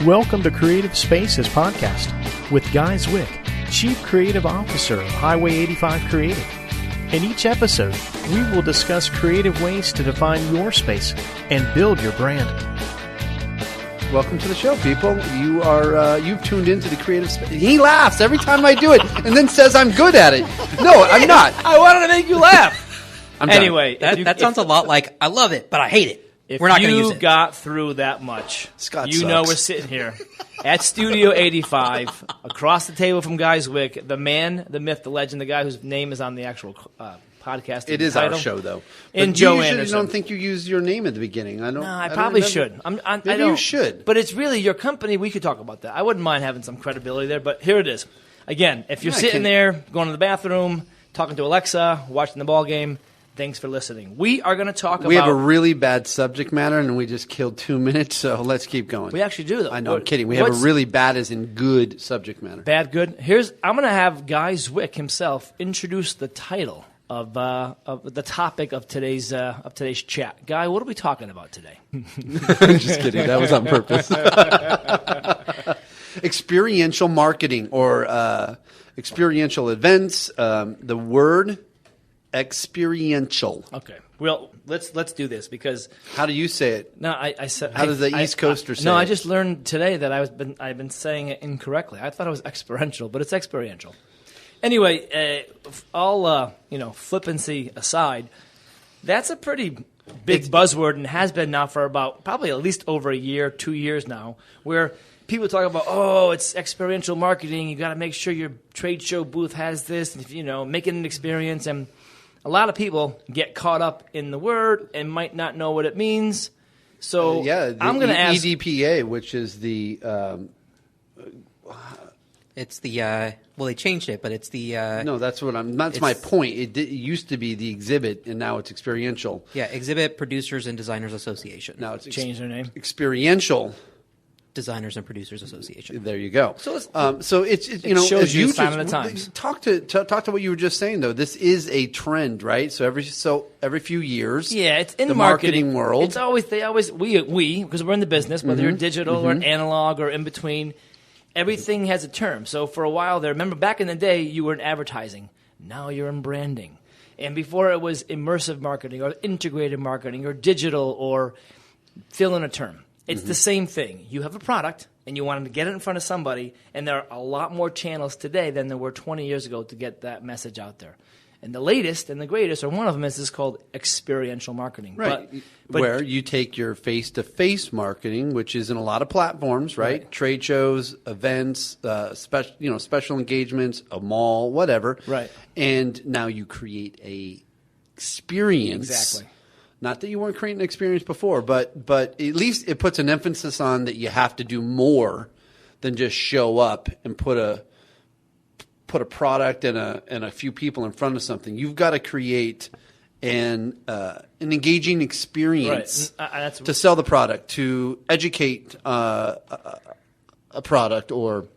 Welcome to Creative Spaces Podcast with Guy Zwick, Chief Creative Officer of Highway 85 Creative. In each episode, we will discuss creative ways to define your space and build your brand. Welcome to the show, people. You've tuned into the creative space. He laughs every time I do it and then says I'm good at it. No, I'm not. I wanted to make you laugh. Anyway, that sounds a lot like I love it, but I hate it. If we're not going to use you it. got through that much, Scott you sucks. know we're sitting here at Studio 85, across the table from Guy Zwick, the man, the myth, the legend, the guy whose name is on the actual podcast. It is title. our show, though. And but Joe you Anderson. don't think you use your name at the beginning. I don't. No, I don't probably remember. should. I Maybe don't. you should. But it's really your company. We could talk about that. I wouldn't mind having some credibility there, but here it is. Again, if you're sitting there, going to the bathroom, talking to Alexa, watching the ball game, thanks for listening. We are going to talk about... We have a really bad subject matter, and we just killed 2 minutes, so let's keep going. We actually do, though. I know, I'm kidding. We have a really bad as in good subject matter. Bad, good. I'm going to have Guy Zwick himself introduce the title of the topic of today's chat. Guy, what are we talking about today? Just kidding. That was on purpose. Experiential marketing or experiential events. The word experiential. Okay. Well, let's do this because How do you say it? no, I said How does the East Coaster say No, I it? just learned today that I've been saying it incorrectly. I thought it was experiential, but it's experiential. Anyway, all flippancy aside, that's a pretty big buzzword and has been now for about probably at least over a year, 2 years now, where people talk about, it's experiential marketing. You got to make sure your trade show booth has this, make it an experience. And a lot of people get caught up in the word and might not know what it means. So I'm going to ask EDPA, which is the It's the they changed it, but it's the no. That's my point. It used to be the exhibit, and now it's experiential. Exhibit Producers and Designers Association. Now it's change their name. Experiential Designers and Producers Association. There you go. So it's it shows as you you the sign of the times. Talk to what you were just saying though. This is a trend, right? So every few years, it's in the marketing world. It's always we because we're in the business, whether you're digital or analog or in between. Everything has a term. So for a while there, remember back in the day, you were in advertising. Now you're in branding. And before it was immersive marketing or integrated marketing or digital or fill in a term. It's the same thing. You have a product and you want to get it in front of somebody, and there are a lot more channels today than there were 20 years ago to get that message out there. And the latest and the greatest, or one of them, is called experiential marketing. Right. But where you take your face-to-face marketing, which is in a lot of platforms, right? Trade shows, events, special engagements, a mall, whatever. Right. And now you create a experience. Exactly. Not that you weren't creating an experience before, but at least it puts an emphasis on that you have to do more than just show up and put a product and a few people in front of something. You've got to create an engaging experience to sell the product, to educate a product or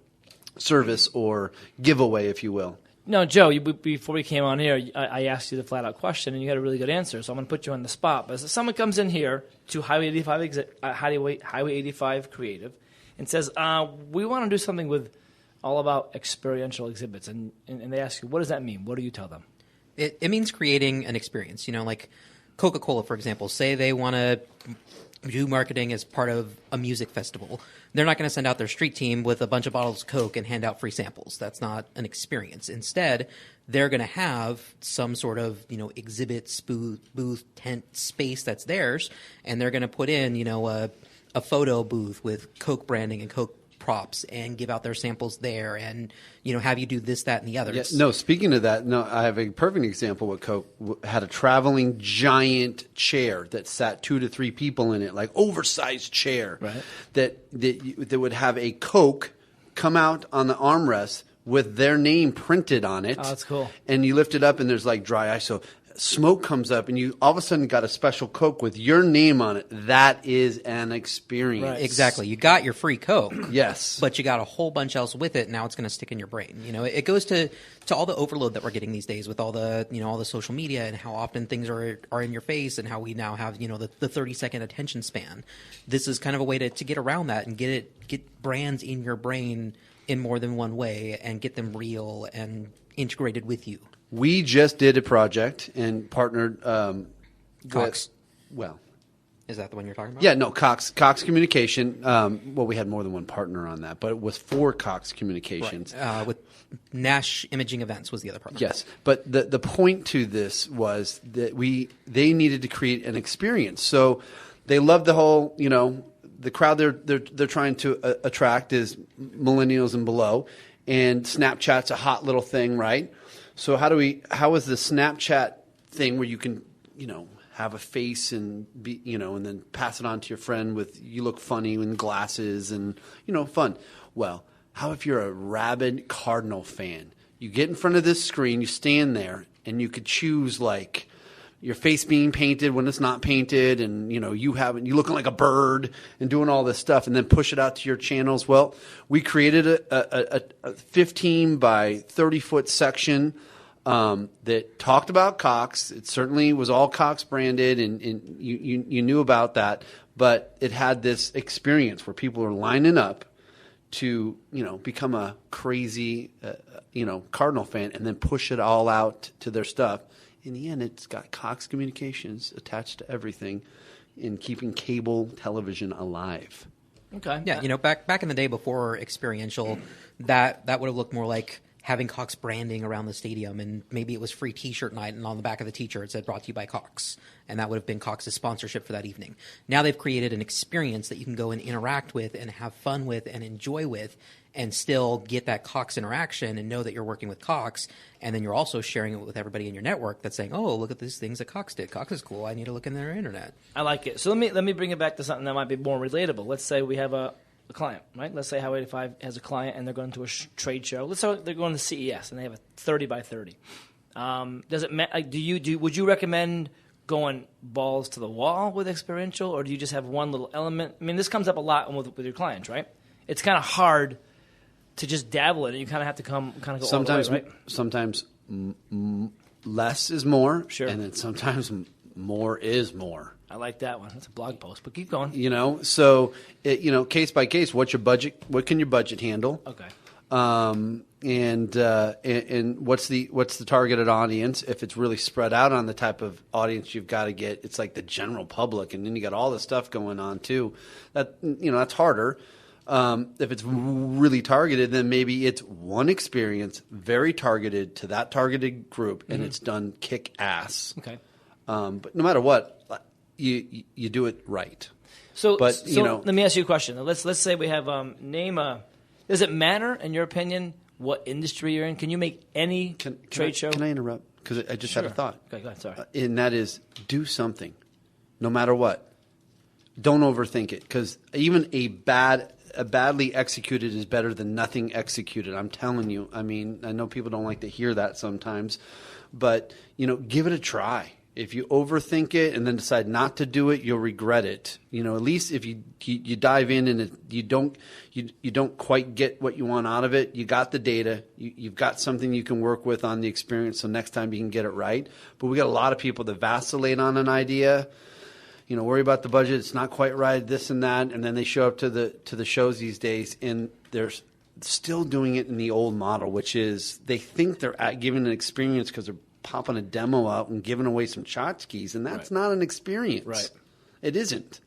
service or giveaway, if you will. No, Joe, before we came on here, I asked you the flat-out question, and you had a really good answer, so I'm going to put you on the spot. But if someone comes in here to Highway 85 Creative and says, we want to do something with all about experiential exhibits, and they ask you, what does that mean? What do you tell them? It means creating an experience. Like Coca-Cola, for example. Say they want to do marketing as part of a music festival. They're not going to send out their street team with a bunch of bottles of Coke and hand out free samples. That's not an experience. Instead, they're going to have some sort of exhibit, booth, tent, space that's theirs, and they're going to put in a photo booth with Coke branding and Coke props and give out their samples there and have you do this, that, and the other. Speaking of that, I have a perfect example. What Coke had a traveling giant chair that sat 2 to 3 people in it, like oversized chair, right? That would have a Coke come out on the armrest with their name printed on it. Oh, that's cool. And you lift it up and there's like dry ice. So smoke comes up and you all of a sudden got a special Coke with your name on it. That is an experience. Right. Exactly. You got your free Coke. Yes. But you got a whole bunch else with it. Now it's going to stick in your brain. It goes to all the overload that we're getting these days with all the, all the social media and how often things are in your face and how we now have, the 30-second attention span. This is kind of a way to get around that and get brands in your brain in more than one way and get them real and integrated with you. We just did a project and partnered Cox. Well, is that the one you're talking about? yeah, no, Cox Communication. Well, we had more than one partner on that, but it was for Cox Communications. Right. With Nash Imaging Events was the other partner. Yes, but the point to this was that they needed to create an experience. So they loved the whole, the crowd they're trying to attract is millennials and below, and Snapchat's a hot little thing, right? So how is the Snapchat thing where you can, have a face and be, and then pass it on to your friend with you look funny in glasses and, fun. Well, how if you're a rabid Cardinal fan? You get in front of this screen, you stand there, and you could choose like your face being painted when it's not painted, and you looking like a bird and doing all this stuff, and then push it out to your channels. Well, we created a 15 by 30-foot section that talked about Cox. It certainly was all Cox branded, and you knew about that. But it had this experience where people are lining up to become a crazy Cardinal fan, and then push it all out to their stuff. In the end, it's got Cox Communications attached to everything in keeping cable television alive. Okay. Yeah, back in the day before Experiential, that would have looked more like having Cox branding around the stadium, and maybe it was free T-shirt night, and on the back of the T-shirt it said "Brought to you by Cox," and that would have been Cox's sponsorship for that evening. Now they've created an experience that you can go and interact with and have fun with and enjoy with, and still get that Cox interaction and know that you're working with Cox, and then you're also sharing it with everybody in your network that's saying, "Oh, look at these things that Cox did. Cox is cool. I need to look in their internet." I like it. So let me bring it back to something that might be more relatable. Let's say we have a client, right? Let's say Highway 85 has a client and they're going to a trade show. Let's say they're going to CES and they have a 30 by 30. Does it would you recommend going balls to the wall with Experiential, or do you just have one little element? I mean, this comes up a lot with your clients, right? It's kind of hard to just dabble in it. You kind of have to go Sometimes, all the way, right? Sometimes less is more, Sure. And then sometimes more is more. I like that one. That's a blog post, but keep going. So case by case, what's your budget? What can your budget handle? Okay. And what's the targeted audience? If it's really spread out on the type of audience you've got to get, it's like the general public, and then you got all this stuff going on too. That's harder. If it's really targeted, then maybe it's one experience very targeted to that targeted group, and it's done kick ass. Okay. But no matter what, you do it right. So let me ask you a question. Let's say we have does it matter in your opinion what industry you're in? Can you make any trade show? Can I interrupt? Because I just had a thought. Okay, go ahead. Sorry. And that is, do something, no matter what. Don't overthink it, because even a badly executed is better than nothing executed. I'm telling you. I mean, I know people don't like to hear that sometimes, but give it a try. If you overthink it and then decide not to do it, you'll regret it. At least if you dive in and you don't quite get what you want out of it, you got the data, you've got something you can work with on the experience, so next time you can get it right. But we got a lot of people that vacillate on an idea, worry about the budget, it's not quite right, this and that, and then they show up to the shows these days and they're still doing it in the old model, which is they think they're giving an experience because they're popping a demo out and giving away some tchotchkes, and that's not an experience. Right. It isn't.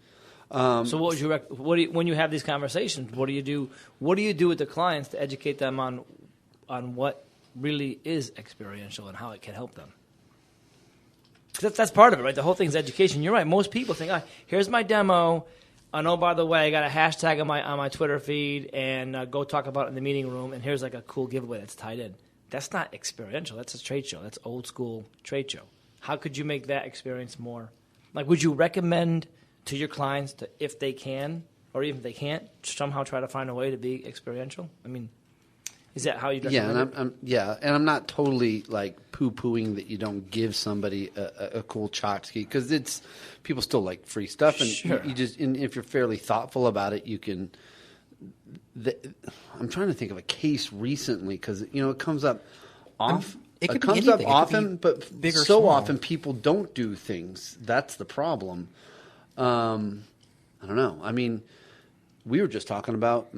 So what would you when you have these conversations, what do you do? What do you do with the clients to educate them on what really is experiential and how it can help them? That's part of it, right? The whole thing's education. You're right. Most people think, here's my demo. Oh, by the way, I got a hashtag on my Twitter feed, and go talk about it in the meeting room, and here's like a cool giveaway that's tied in. That's not experiential. That's a trade show. That's old school trade show. How could you make that experience more? Like, would you recommend to your clients to, if they can, or even if they can't, somehow try to find a way to be experiential? I mean, Is that how you Yeah, recommend and I'm not totally like poo-pooing that you don't give somebody a cool tchotchke, because it's people still like free stuff, and Sure. you just, and if you're fairly thoughtful about it, you can. I'm trying to think of a case recently, because it comes up off. It could be comes up anything. It could often, be but big or so small. often people don't do things. That's the problem. I don't know. I mean, we were just talking about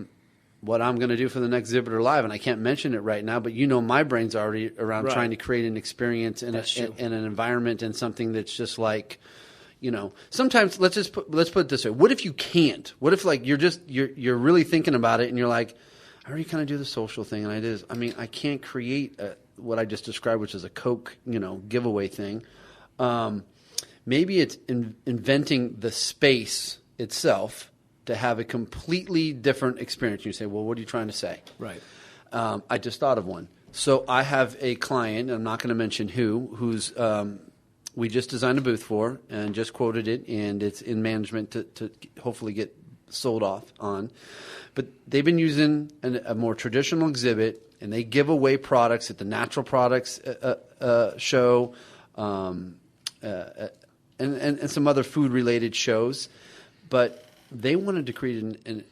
what I'm going to do for the next Exhibitor Live, and I can't mention it right now, but my brain's already around Right. trying to create an experience in an environment and something that's just like, sometimes let's put it this way. What if you can't? What if like you're really thinking about it and you're like, I already kind of do the social thing, and I can't create what I just described, which is a Coke, giveaway thing. Maybe it's inventing the space itself to have a completely different experience. You say, well, what are you trying to say? Right. I just thought of one. So I have a client, I'm not going to mention who's we just designed a booth for and just quoted it, and it's in management to hopefully get sold off on. But they've been using a more traditional exhibit, and they give away products at the Natural Products show, and some other food-related shows. But they wanted to create an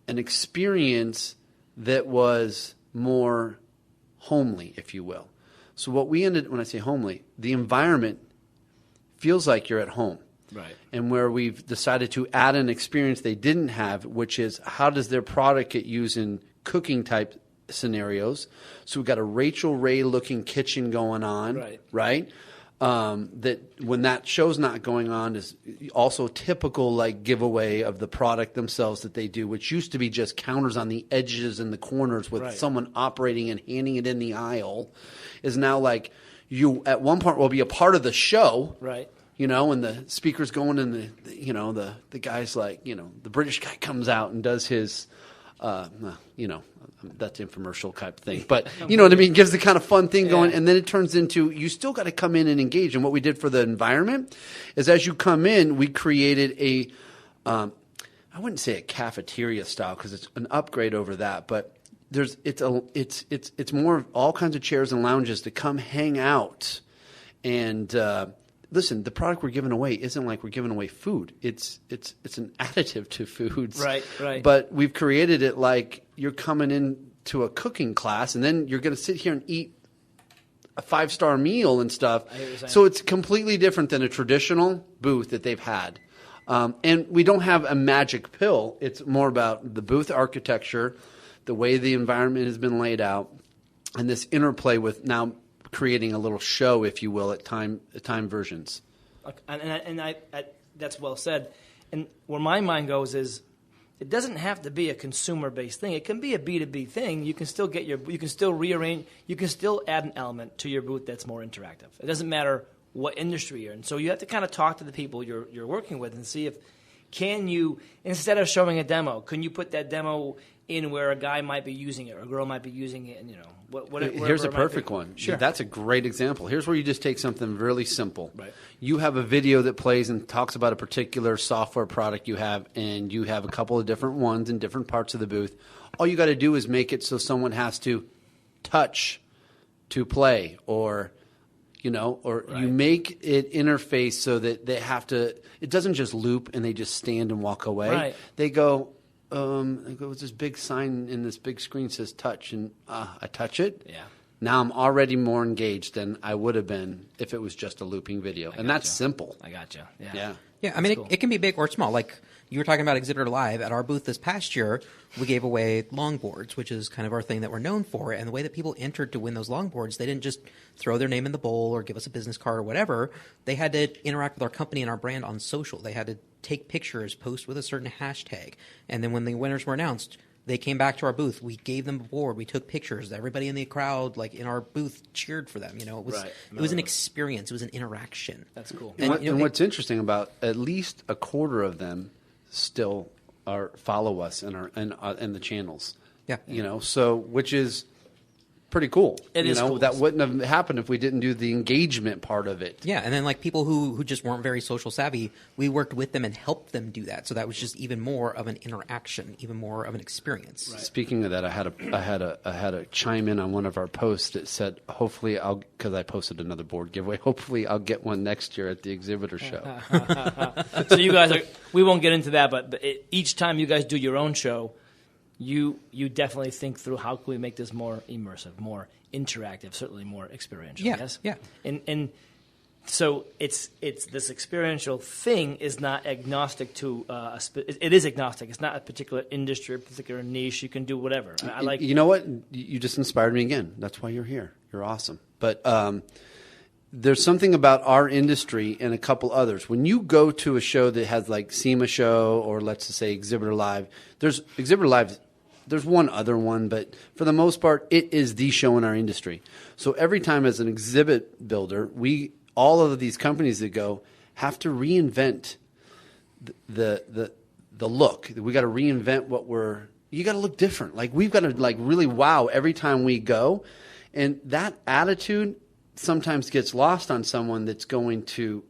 experience that was more homely, if you will. So what we ended, when I say homely, the environment feels like you're at home. Right. And where we've decided to add an experience they didn't have, which is how does their product get used in cooking type scenarios. So we've got a Rachel Ray looking kitchen going on, right? That when that show's not going on is also typical like giveaway of the product themselves that they do, which used to be just counters on the edges and the corners with someone operating and handing it in the aisle, is now like you at one point will be a part of the show, Right. And the speaker's going and the guy's like, the British guy comes out and does his, that's infomercial type thing. But you know what I mean? Gives the kind of fun thing going. And then it turns into, you still got to come in and engage. And what we did for the environment is as you come in, we created I wouldn't say a cafeteria style because it's an upgrade over that, but it's more of all kinds of chairs and lounges to come hang out. And, listen, the product we're giving away isn't like we're giving away food. It's an additive to foods. Right. But we've created it like you're coming into a cooking class, and then you're going to sit here and eat a 5-star meal and stuff. So it's completely different than a traditional booth that they've had. And we don't have a magic pill. It's more about the booth architecture, the way the environment has been laid out, and this interplay with now creating a little show, if you will, at time versions. And I that's well said. And where my mind goes is, it doesn't have to be a consumer-based thing. It can be a B2B thing. You can still you can still rearrange, you can still add an element to your booth that's more interactive. It doesn't matter what industry you're in. So you have to kind of talk to the people you're working with and see if, can you, instead of showing a demo, can you put that demo in where a guy might be using it or a girl might be using it, and here's a perfect one. Sure. That's a great example. Here's where you just take something really simple. Right. You have a video that plays and talks about a particular software product you have, and you have a couple of different ones in different parts of the booth. All you got to do is make it so someone has to touch to play, or you make it interface so that they have to. It doesn't just loop and they just stand and walk away. Right. They go. It's this big sign in this big screen says touch, and I touch it. Yeah. Now I'm already more engaged than I would have been if it was just a looping video. And that's simple. I gotcha. Yeah. Yeah, I mean, cool. it can be big or small. Like you were talking about Exhibitor Live. At our booth this past year, we gave away longboards, which is kind of our thing that we're known for. And the way that people entered to win those longboards, they didn't just throw their name in the bowl or give us a business card or whatever. They had to interact with our company and our brand on social. They had to take pictures, post with a certain hashtag. And then when the winners were announced, they came back to our booth. We gave them a board. We took pictures. Everybody in the crowd, like in our booth, cheered for them. It was an experience. It was an interaction. That's cool. And what's interesting about at least a quarter of them still follow us in the channels. Yeah. So which is pretty cool. It is cool. That wouldn't have happened if we didn't do the engagement part of it. Yeah, and then like people who just weren't very social savvy, we worked with them and helped them do that. So that was just even more of an interaction, even more of an experience. Right. Speaking of that, I had a chime in on one of our posts that said, hopefully because I posted another board giveaway, hopefully I'll get one next year at the exhibitor show. So you guys we won't get into that, but each time you guys do your own show, you definitely think through how can we make this more immersive, more interactive, certainly more experiential. Yeah, yes? yeah. And so it's this experiential thing is not agnostic to it is agnostic. It's not a particular industry, a particular niche. You can do whatever. I like. You know what? You just inspired me again. That's why you're here. You're awesome. But there's something about our industry and a couple others. When you go to a show that has like SEMA show or let's just say Exhibitor Live, there's Exhibitor Live. There's one other one, but for the most part, it is the show in our industry. So every time as an exhibit builder, all of these companies that go have to reinvent the look. We got to reinvent you got to look different. Like we've got to like really wow every time we go. And that attitude sometimes gets lost on someone that's going to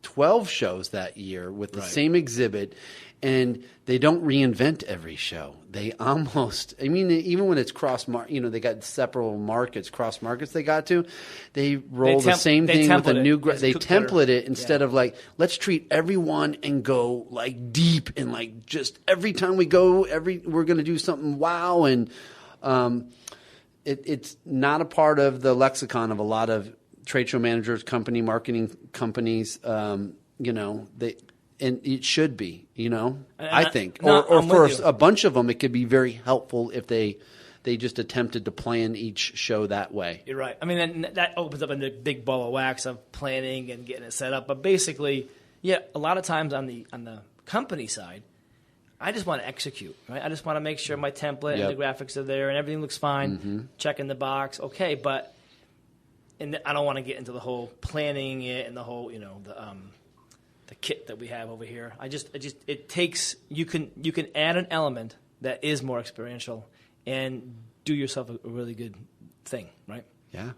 12 shows that year with the same exhibit, and they don't reinvent every show. They almost, even when it's they got several markets, cross markets they got to, they roll the same thing with a new, they template it instead of like, let's treat everyone and go like deep and like just every time we go, we're going to do something wow. And it's not a part of the lexicon of a lot of trade show managers, marketing companies, and it should be, I think. Or for a bunch of them, it could be very helpful if they just attempted to plan each show that way. You're right. I mean, that opens up a big ball of wax of planning and getting it set up. But basically, yeah, a lot of times on the company side, I just want to execute, right? I just want to make sure my template and the graphics are there and everything looks fine, check in the box, okay. But I don't want to get into the whole planning it and the whole, the kit that we have over here. It takes you can add an element that is more experiential and do yourself a really good thing, right? Yeah.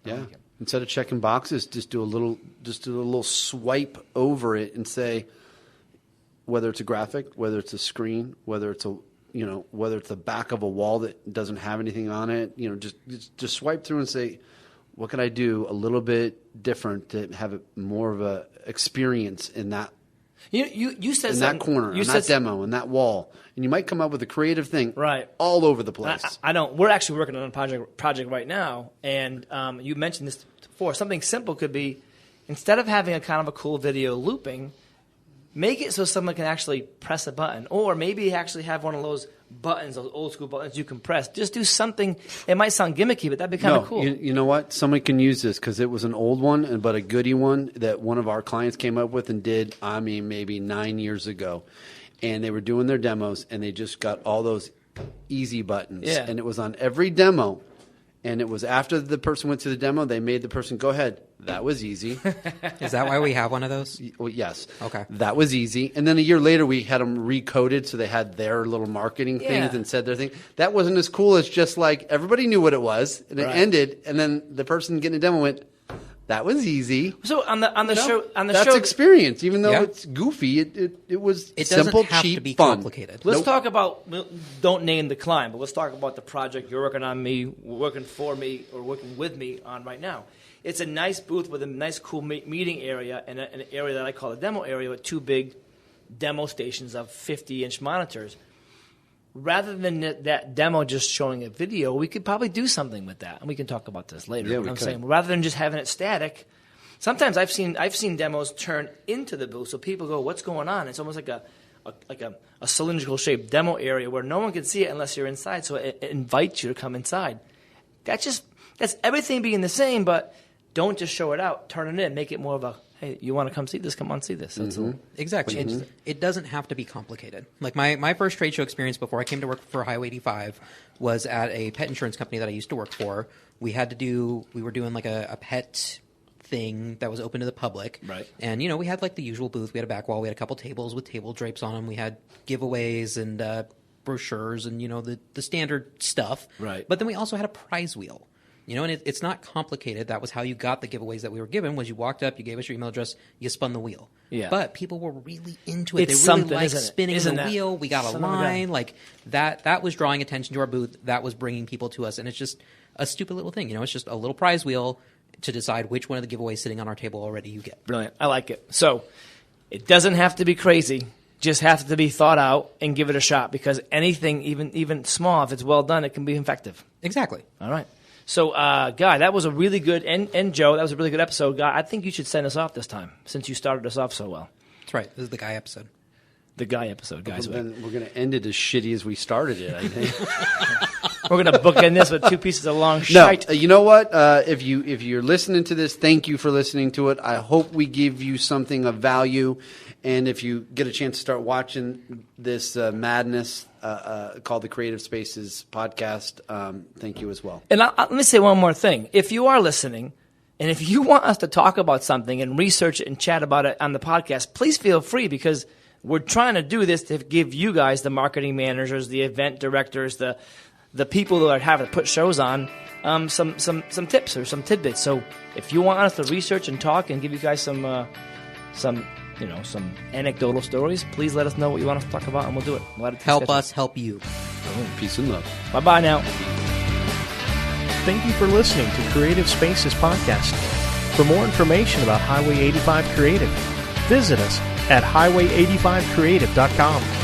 Like instead of checking boxes, just do a little swipe over it and say whether it's a graphic, whether it's a screen, whether it's whether it's the back of a wall that doesn't have anything on it, just swipe through and say, what can I do a little bit different to have more of a experience in that? You said in that corner, in that demo, in that wall, and you might come up with a creative thing, right, all over the place. I don't. We're actually working on a project right now, and you mentioned this before. Something simple could be instead of having a kind of a cool video looping, make it so someone can actually press a button, or maybe actually have one of those buttons, those old school buttons you can press. Just do something. It might sound gimmicky, but that'd be kind of cool. You know what? Somebody can use this because it was an old one, but a goodie one that one of our clients came up with and did, maybe 9 years ago. And they were doing their demos, and they just got all those easy buttons. Yeah. And it was on every demo. And it was after the person went to the demo, they made the person go ahead. That was easy. Is that why we have one of those? Well, yes. Okay. That was easy. And then a year later, we had them recoded so they had their little marketing things and said their thing. That wasn't as cool as just like everybody knew what it was, and it ended, and then the person getting a demo went, that was easy. So on the show, that's experience. Even though it's goofy, it was simple, have cheap, to be fun. Complicated. Let's talk about. Don't name the client, but let's talk about the project you're working on working for me, or working with me on right now. It's a nice booth with a nice, cool meeting area and an area that I call a demo area with two big demo stations of 50-inch monitors. Rather than that demo just showing a video, we could probably do something with that, and we can talk about this later. Yeah, I'm saying rather than just having it static, sometimes I've seen demos turn into the booth, so people go, "What's going on?" It's almost like a cylindrical shaped demo area where no one can see it unless you're inside, so it invites you to come inside. That's everything being the same, but don't just show it out. Turn it in, make it more of a, hey, you want to come see this? Come on, see this. Exactly. It doesn't have to be complicated. Like my first trade show experience before I came to work for Highway 85 was at a pet insurance company that I used to work for. We were doing like a pet thing that was open to the public. Right. And, we had like the usual booth. We had a back wall. We had a couple tables with table drapes on them. We had giveaways and brochures and, the standard stuff. Right. But then we also had a prize wheel. And it's not complicated. That was how you got the giveaways that we were given. Was you walked up, you gave us your email address, you spun the wheel. Yeah. But people were really into it. It's they really something, liked isn't it? spinning Isn't the that wheel. We got a son of a line gun? like that. That was drawing attention to our booth. That was bringing people to us, and it's just a stupid little thing. It's just a little prize wheel to decide which one of the giveaways sitting on our table already you get. Brilliant. I like it. So it doesn't have to be crazy. Just have to be thought out and give it a shot, because anything, even small, if it's well done, it can be effective. Exactly. All right. So, Guy, that was a really good, and Joe, that was a really good episode. Guy, I think you should send us off this time, since you started us off so well. That's right. This is the Guy episode. The Guy episode, guys. We're going to end it as shitty as we started it, I think. We're going to bookend this with 2 pieces of long No, shite. you know what? If you're listening to this, thank you for listening to it. I hope we give you something of value. And if you get a chance to start watching this madness called the Creative Spaces podcast, thank you as well. And let me say one more thing. If you are listening, and if you want us to talk about something and research it and chat about it on the podcast, please feel free, because we're trying to do this to give you guys, the marketing managers, the event directors, the people that have to put shows on, some tips or some tidbits. So if you want us to research and talk and give you guys some anecdotal stories, please let us know what you want us to talk about, and we'll do it. We'll Help us help you. Peace and love. Bye-bye now. Thank you for listening to Creative Spaces Podcast. For more information about Highway 85 Creative, visit us at highway85creative.com.